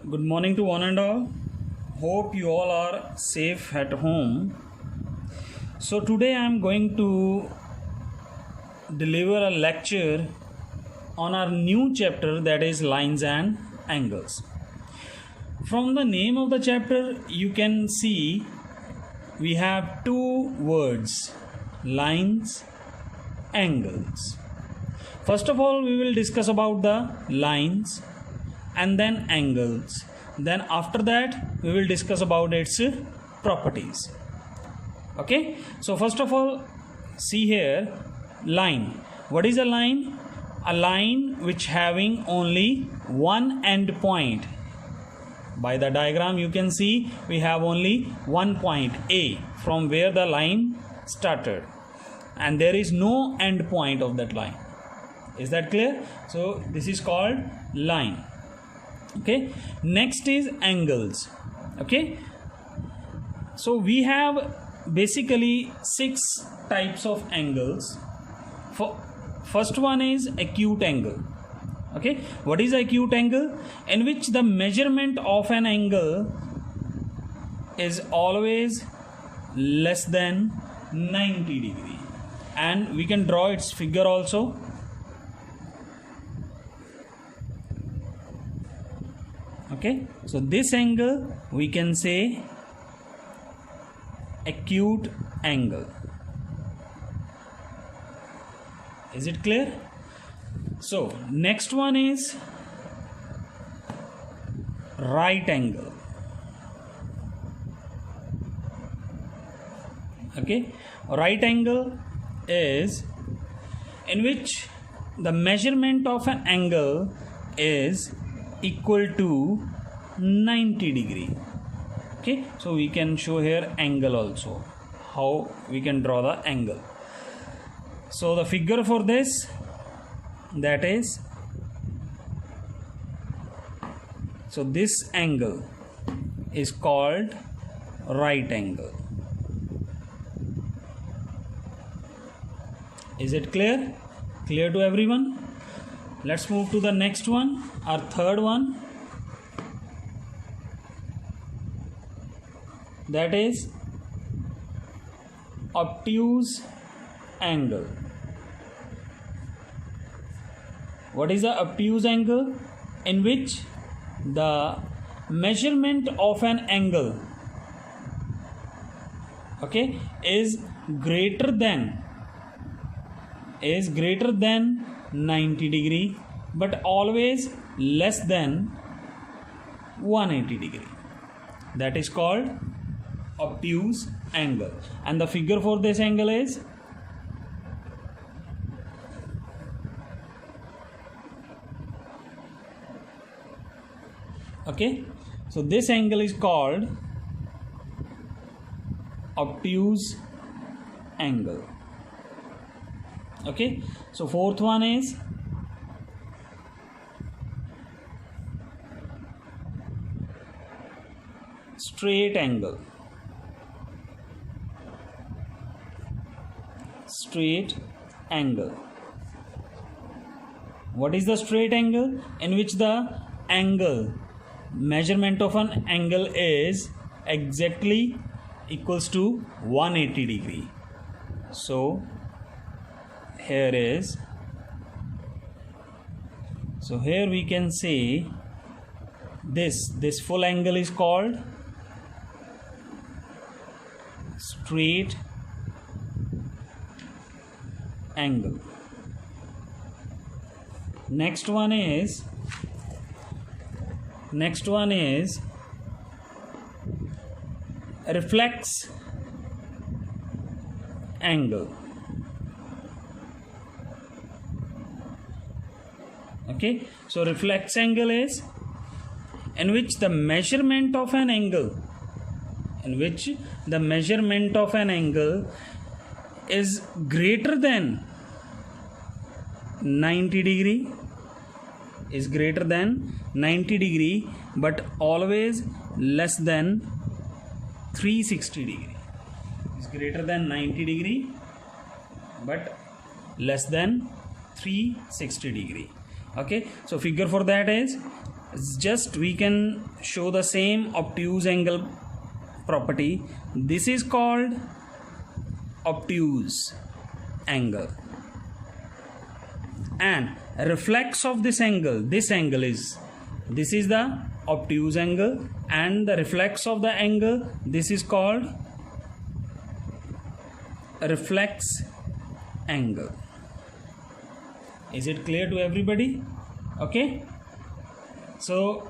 Good morning to one and all. Hope you all are safe at home. So, today I am going to deliver a lecture on our new chapter, that is lines and angles. From the name of the chapter, you can see we have two words, lines, angles. First of all, we will discuss about the lines and then angles. Then after that, we will discuss about its properties. Okay, so first of all, see here, line. What is a line? A line which having only one end point. By the diagram you can see we have only one point A from where the line started, and there is no end point of that line. Is that clear? So this is called line. Okay, next is angles. Okay, so we have basically 6 types of angles. First one is acute angle. Okay, what is acute angle? In which the measurement of an angle is always less than 90 degree, and we can draw its figure also. Okay, so this angle we can say acute angle. Is it clear? So next one is right angle. Okay, right angle is in which the measurement of an angle is equal to 90 degree. Okay, so we can show here angle also, how we can draw the angle. So the figure for this, that is, so this angle is called right angle. Is it clear? Clear to everyone? Let's move to the next one, our third one, that is obtuse angle. What is the obtuse angle? In which the measurement of an angle, okay, is greater than 90 degree, but always less than 180 degree. That is called obtuse angle, and the figure for this angle is okay, so this angle is called obtuse angle. Okay, so fourth one is straight angle. Straight angle. What is the straight angle? In which the angle, measurement of an angle is exactly equals to 180 degree. So here is, so here we can say this full angle is called straight angle. Next one is reflex angle. Okay, so reflex angle is in which the measurement of an angle, is greater than 90 degree, but always less than 360 degree. Is greater than 90 degree but less than 360 degree. Okay, so figure for that is just we can show the same obtuse angle property. This is called obtuse angle, and reflex of this angle is the obtuse angle, and the reflex of the angle, this is called reflex angle. Is it clear to everybody? Okay, so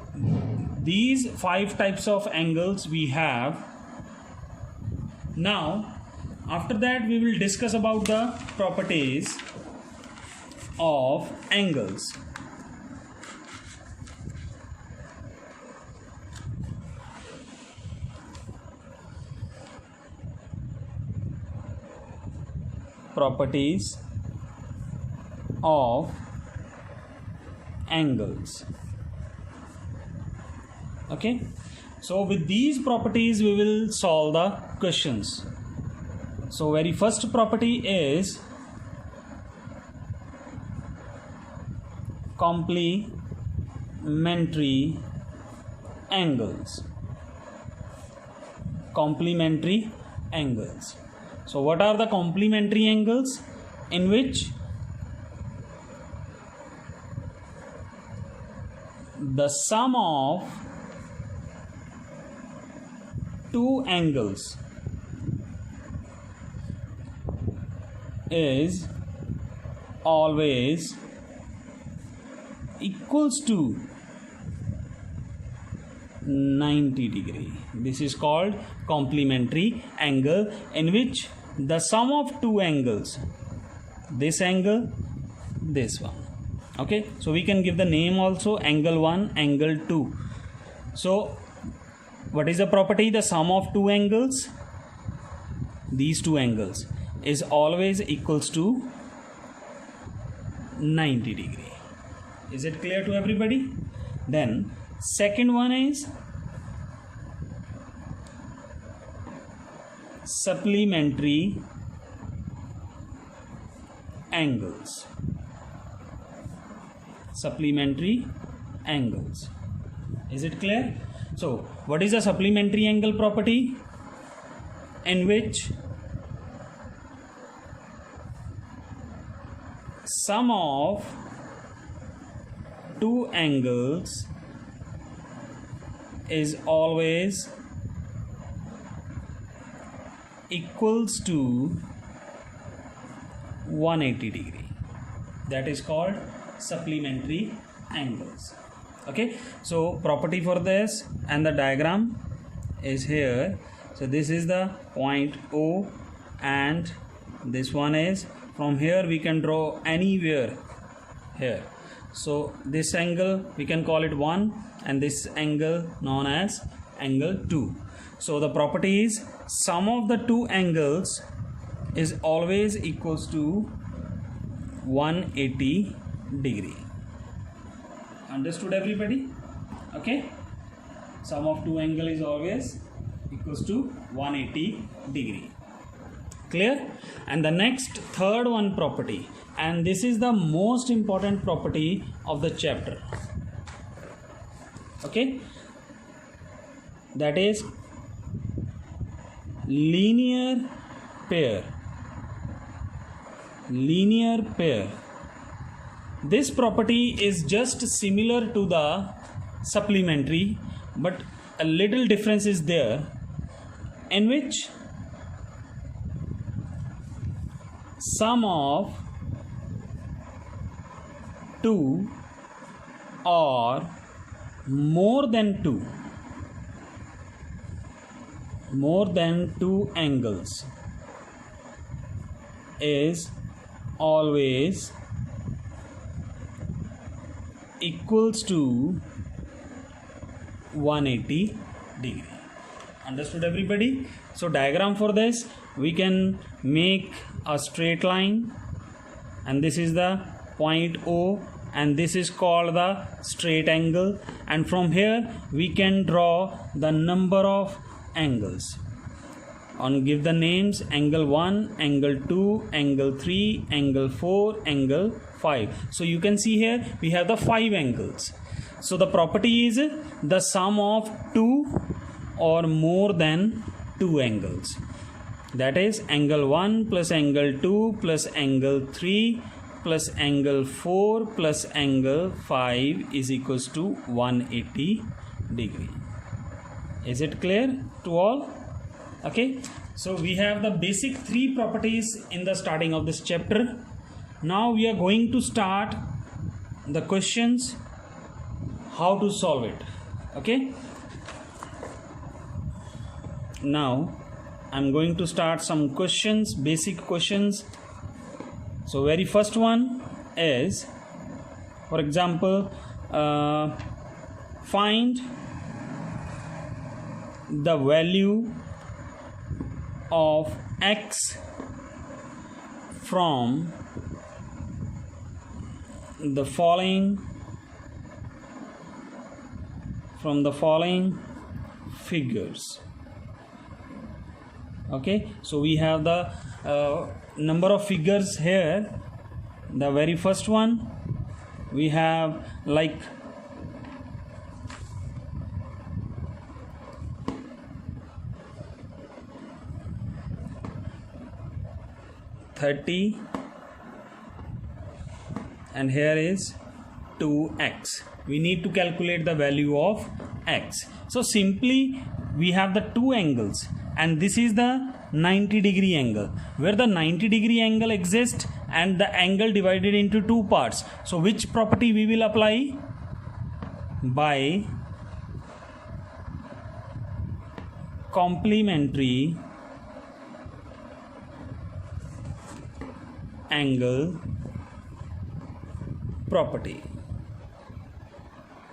these 5 types of angles we have. Now after that we will discuss about the properties of angles. Properties of angles. Okay, so with these properties we will solve the questions. So very first property is complementary angles. Complementary angles. So what are the complementary angles? In which the sum of two angles is always equals to 90 degree. This is called complementary angle, in which the sum of two angles, this angle, this one. Okay, so we can give the name also, angle 1, angle 2. So what is the property? The sum of two angles, these two angles, is always equals to 90 degree. Is it clear to everybody? Then second one is supplementary angles. Supplementary angles. Is it clear? So what is the supplementary angle property? In which sum of two angles is always equals to 180 degree. That is called supplementary angles. Okay, so property for this, and the diagram is here. So this is the point O, and this one is, from here we can draw anywhere here. So this angle we can call it 1, and this angle known as angle 2. So the property is sum of the two angles is always equals to 180 degree. Understood everybody? Okay, sum of two angle is always equals to 180 degree. Clear? And the next third one property, and this is the most important property of the chapter. Okay, that is linear pair. Linear pair. This property is just similar to the supplementary, but a little difference is there, in which sum of two or more than two angles is always equals to 180 degree. Understood everybody? So diagram for this, we can make a straight line, and this is the point O, and this is called the straight angle, and from here we can draw the number of angles, and give the names angle 1, angle 2, angle 3, angle 4, angle 5. So you can see here we have the 5 angles. So the property is the sum of two or more than two angles. That is angle 1 plus angle 2 plus angle 3 plus angle 4 plus angle 5 is equals to 180 degree. Is it clear to all? Okay, so we have the basic three properties in the starting of this chapter. Now we are going to start the questions, how to solve it. Okay, now I'm going to start some questions, basic questions. So very first one is, for example, find the value of x from the following figures. Okay, so we have the number of figures here. The very first one we have like $30 and here is 2x. We need to calculate the value of x. So simply we have the two angles, and this is the 90-degree angle, where the 90-degree angle exists and the angle divided into two parts. So which property we will apply? By complementary angle property.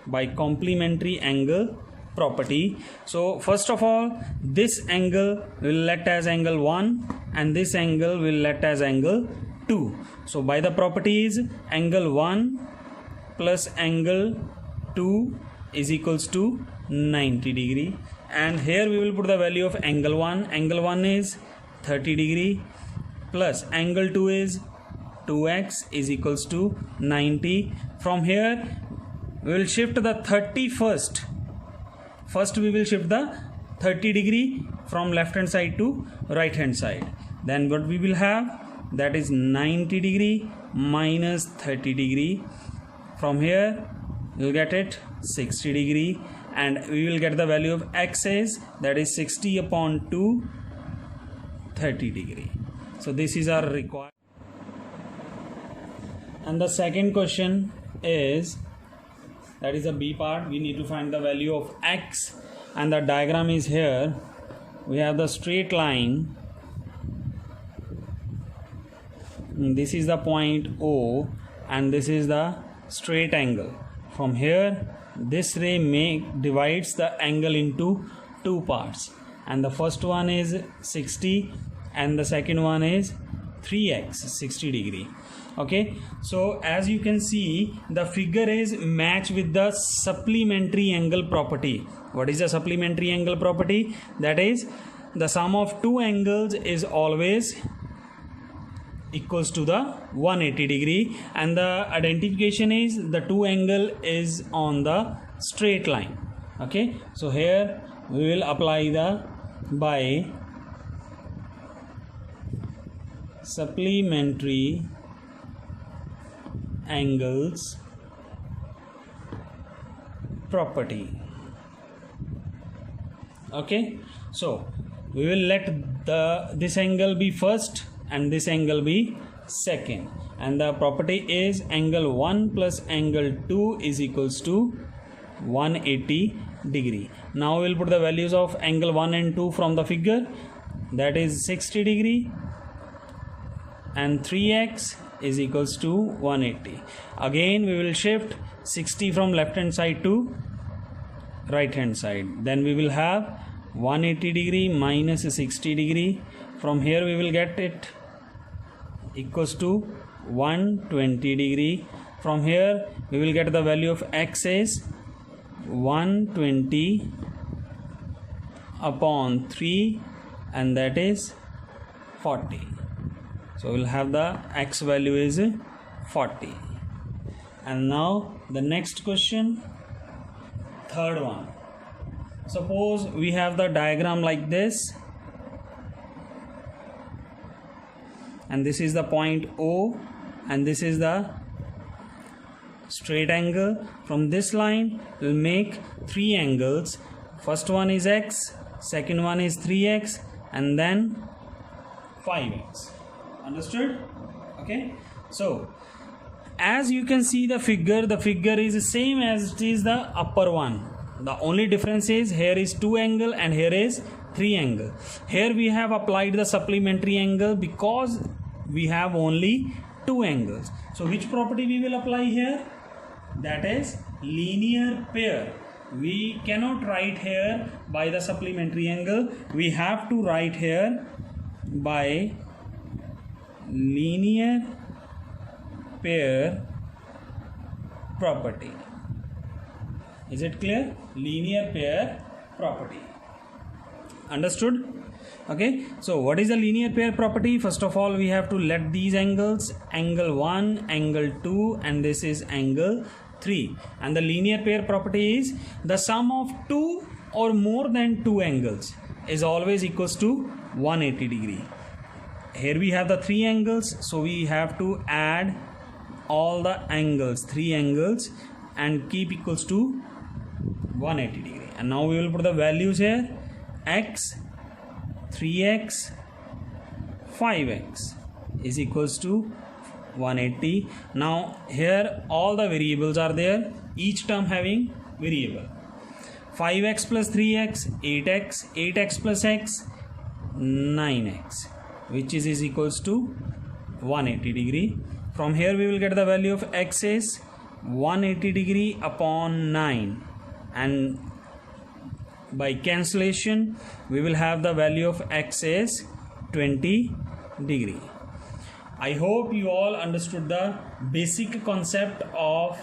By complementary angle property. So first of all, this angle will let as angle 1 and this angle will let as angle 2. So by the properties, angle 1 plus angle 2 is equals to 90 degree, and here we will put the value of angle 1. Angle 1 is 30 degree plus angle 2 is 2x is equals to 90. From here we will shift the 30 first. First we will shift the 30 degree from left hand side to right hand side. Then what we will have, that is 90 degree minus 30 degree. From here you will get it 60 degree, and we will get the value of x is, that is 60 upon 2, 30 degree. So this is our required. And the second question is, that is a B part. We need to find the value of x, and the diagram is here. We have the straight line. This is the point O, and this is the straight angle. From here this ray divides the angle into two parts, and the first one is 60 and the second one is 3x, 60 degree. Okay, so as you can see, the figure is matched with the supplementary angle property. What is the supplementary angle property? That is, the sum of two angles is always equals to the 180 degree, and the identification is the two angle is on the straight line. Okay, so here we will apply the by supplementary angles property. Okay, so we will let this angle be first and this angle be second, and the property is angle 1 plus angle 2 is equals to 180 degree. Now we will put the values of angle 1 and 2 from the figure, that is 60 degree and 3x is equals to 180. Again we will shift 60 from left hand side to right hand side. Then we will have 180 degree minus 60 degree. From here we will get it equals to 120 degree. From here we will get the value of x is 120 upon 3, and that is 40. So we'll have the x value is 40. And now the next question, third one. Suppose we have the diagram like this, and this is the point O, and this is the straight angle. From this line we'll make three angles. First one is x, second one is 3x, and then 5x. Understood? Okay, so as you can see the figure is the same as it is the upper one. The only difference is here is 2 angle and here is 3 angle. Here we have applied the supplementary angle because we have only 2 angles. So which property we will apply here? That is linear pair. We cannot write here by the supplementary angle. We have to write here by linear pair property. Is it clear? Linear pair property. Understood? Okay, so what is the linear pair property? First of all, we have to let these angles, angle 1, angle 2, and this is angle 3. And the linear pair property is the sum of 2 or more than 2 angles is always equals to 180 degree. Here we have the 3 angles, so we have to add all the angles, 3 angles, and keep equals to 180 degree. And now we will put the values here: x, 3x, 5x is equals to 180. Now here all the variables are there, each term having variable. 5x plus 3x, 8x, 8x plus x, 9x, which is equals to 180 degree. From here we will get the value of x is 180 degree upon 9, and by cancellation we will have the value of x is 20 degree. I hope you all understood the basic concept of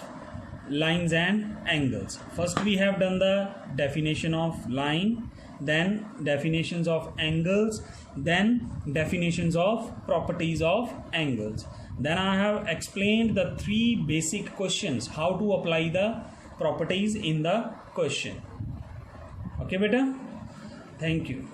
lines and angles. First we have done the definition of line, then definitions of angles, then definitions of properties of angles. Then I have explained the 3 basic questions, how to apply the properties in the question. Okay beta, thank you.